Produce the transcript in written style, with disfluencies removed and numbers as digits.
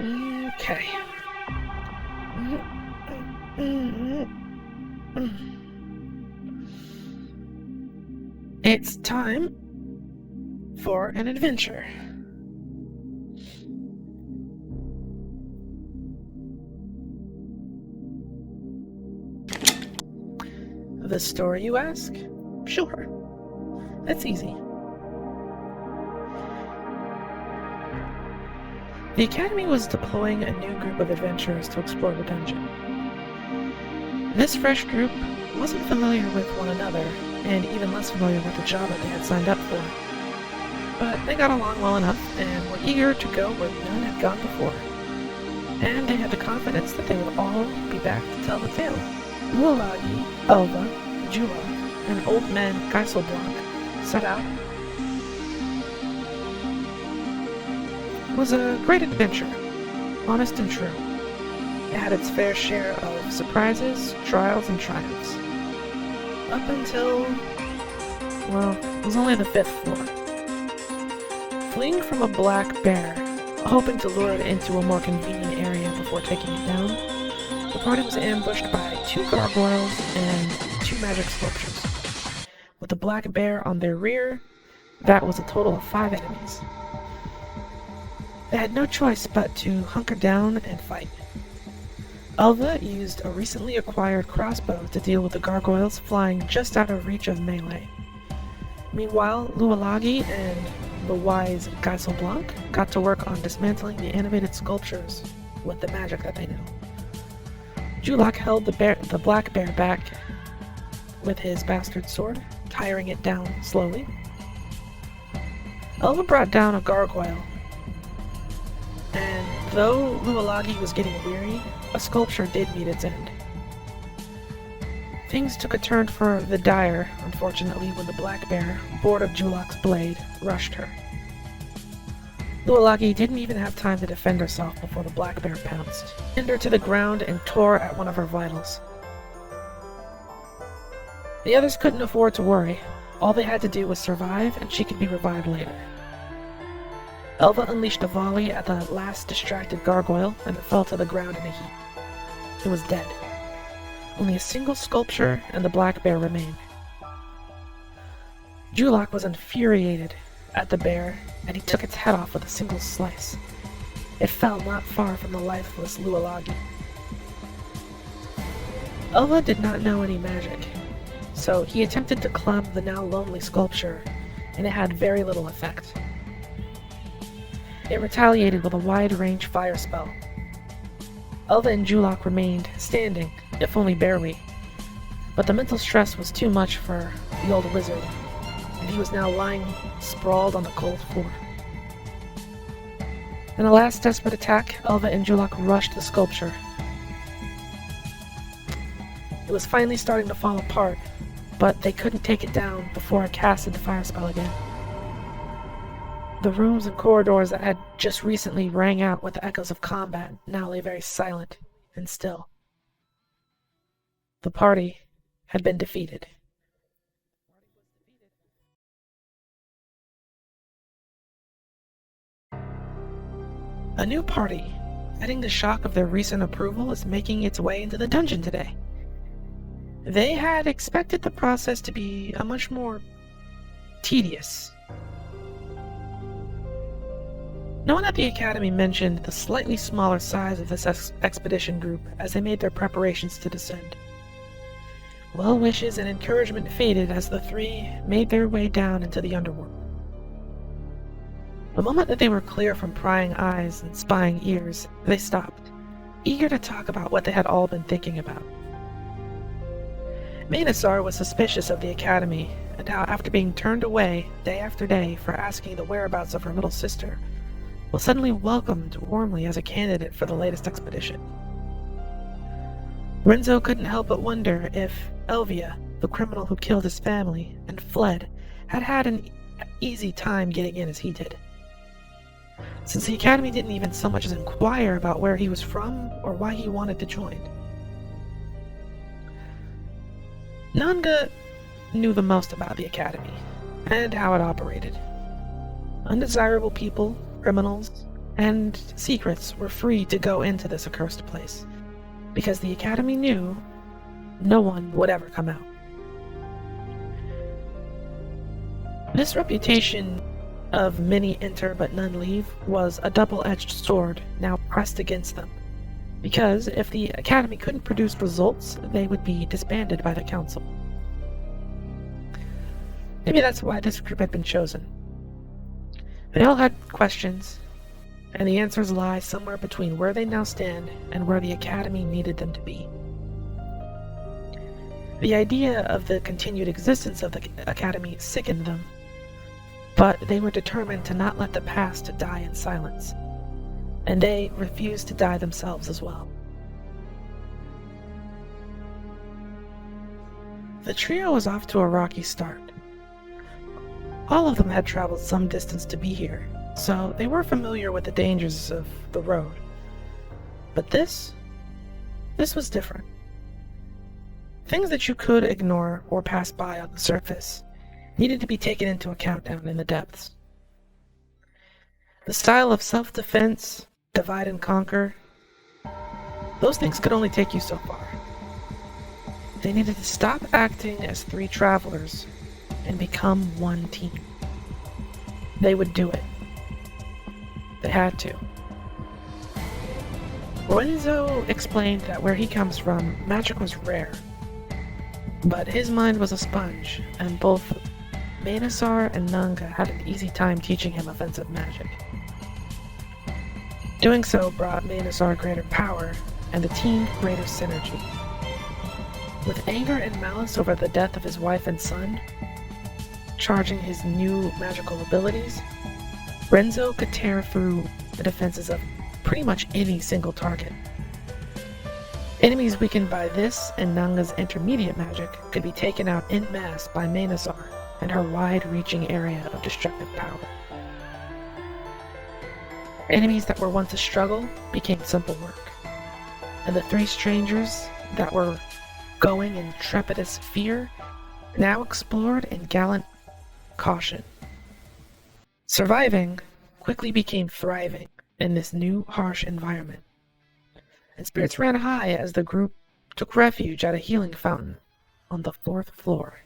Okay. It's time for an adventure. The story, you ask? Sure. That's easy. The Academy was deploying a new group of adventurers to explore the dungeon. This fresh group wasn't familiar with one another, and even less familiar with the job that they had signed up for. But they got along well enough, and were eager to go where none had gone before. And they had the confidence that they would all be back to tell the tale. Lualagi, Elva, Jula, and old man Geiselblanc set out. It was a great adventure, honest and true. It had its fair share of surprises, trials, and triumphs. Up until, well, it was only the 5th floor. Fleeing from a black bear, hoping to lure it into a more convenient area before taking it down, the party was ambushed by 2 gargoyles and 2 magic sculptures. With the black bear on their rear, that was a total of 5 enemies. They had no choice but to hunker down and fight. Elva used a recently acquired crossbow to deal with the gargoyles flying just out of reach of melee. Meanwhile, Lualagi and the wise Geiselblanc got to work on dismantling the animated sculptures with the magic that they knew. Julak held the black bear back with his bastard sword, tiring it down slowly. Elva brought down a gargoyle, and though Lualagi was getting weary, a sculpture did meet its end. Things took a turn for the dire, unfortunately, when the black bear, bored of Julak's blade, rushed her. Lualagi didn't even have time to defend herself before the black bear pounced, pinned her to the ground, and tore at one of her vitals. The others couldn't afford to worry. All they had to do was survive, and she could be revived later. Elva unleashed a volley at the last distracted gargoyle, and it fell to the ground in a heap. It was dead. Only a single sculpture and the black bear remained. Julak was infuriated at the bear, and he took its head off with a single slice. It fell not far from the lifeless Lualagi. Elva did not know any magic, so he attempted to club the now lonely sculpture, and it had very little effect. It retaliated with a wide-range fire spell. Elva and Julak remained standing, if only barely, but the mental stress was too much for the old wizard, and he was now lying sprawled on the cold floor. In a last desperate attack, Elva and Julak rushed the sculpture. It was finally starting to fall apart, but they couldn't take it down before it casted the fire spell again. The rooms and corridors that had just recently rang out with the echoes of combat now lay very silent and still. The party had been defeated. A new party, adding the shock of their recent approval, is making its way into the dungeon today. They had expected the process to be a much more tedious. No one at the Academy mentioned the slightly smaller size of this expedition group as they made their preparations to descend. Well wishes and encouragement faded as the 3 made their way down into the underworld. The moment that they were clear from prying eyes and spying ears, they stopped, eager to talk about what they had all been thinking about. Manasar was suspicious of the Academy, and how after being turned away day after day for asking the whereabouts of her little sister, was suddenly welcomed warmly as a candidate for the latest expedition. Renzo couldn't help but wonder if Elvia, the criminal who killed his family and fled, had had an easy time getting in as he did. Since the Academy didn't even so much as inquire about where he was from or why he wanted to join. Nanga knew the most about the Academy, and how it operated. Undesirable people, criminals, and secrets were free to go into this accursed place, because the Academy knew no one would ever come out. This reputation of many enter but none leave was a double-edged sword now pressed against them, because if the Academy couldn't produce results, they would be disbanded by the Council. Maybe that's why this group had been chosen. They all had questions, and the answers lie somewhere between where they now stand and where the Academy needed them to be. The idea of the continued existence of the Academy sickened them, but they were determined to not let the past die in silence, and they refused to die themselves as well. The trio was off to a rocky start. All of them had traveled some distance to be here, so they were familiar with the dangers of the road. But this was different. Things that you could ignore or pass by on the surface needed to be taken into account down in the depths. The style of self-defense, divide and conquer, those things could only take you so far. They needed to stop acting as three travelers and become one team. They would do it. They had to. Renzo explained that where he comes from, magic was rare. But his mind was a sponge, and both Manasar and Nanga had an easy time teaching him offensive magic. Doing so brought Manasar greater power, and the team greater synergy. With anger and malice over the death of his wife and son, charging his new magical abilities, Renzo could tear through the defenses of pretty much any single target. Enemies weakened by this and Nanga's intermediate magic could be taken out en masse by Manasar and her wide-reaching area of destructive power. Enemies that were once a struggle became simple work, and the three strangers that were going in trepidous fear now explored in gallant caution. Surviving quickly became thriving in this new, harsh environment, and spirits ran high as the group took refuge at a healing fountain on the 4th floor.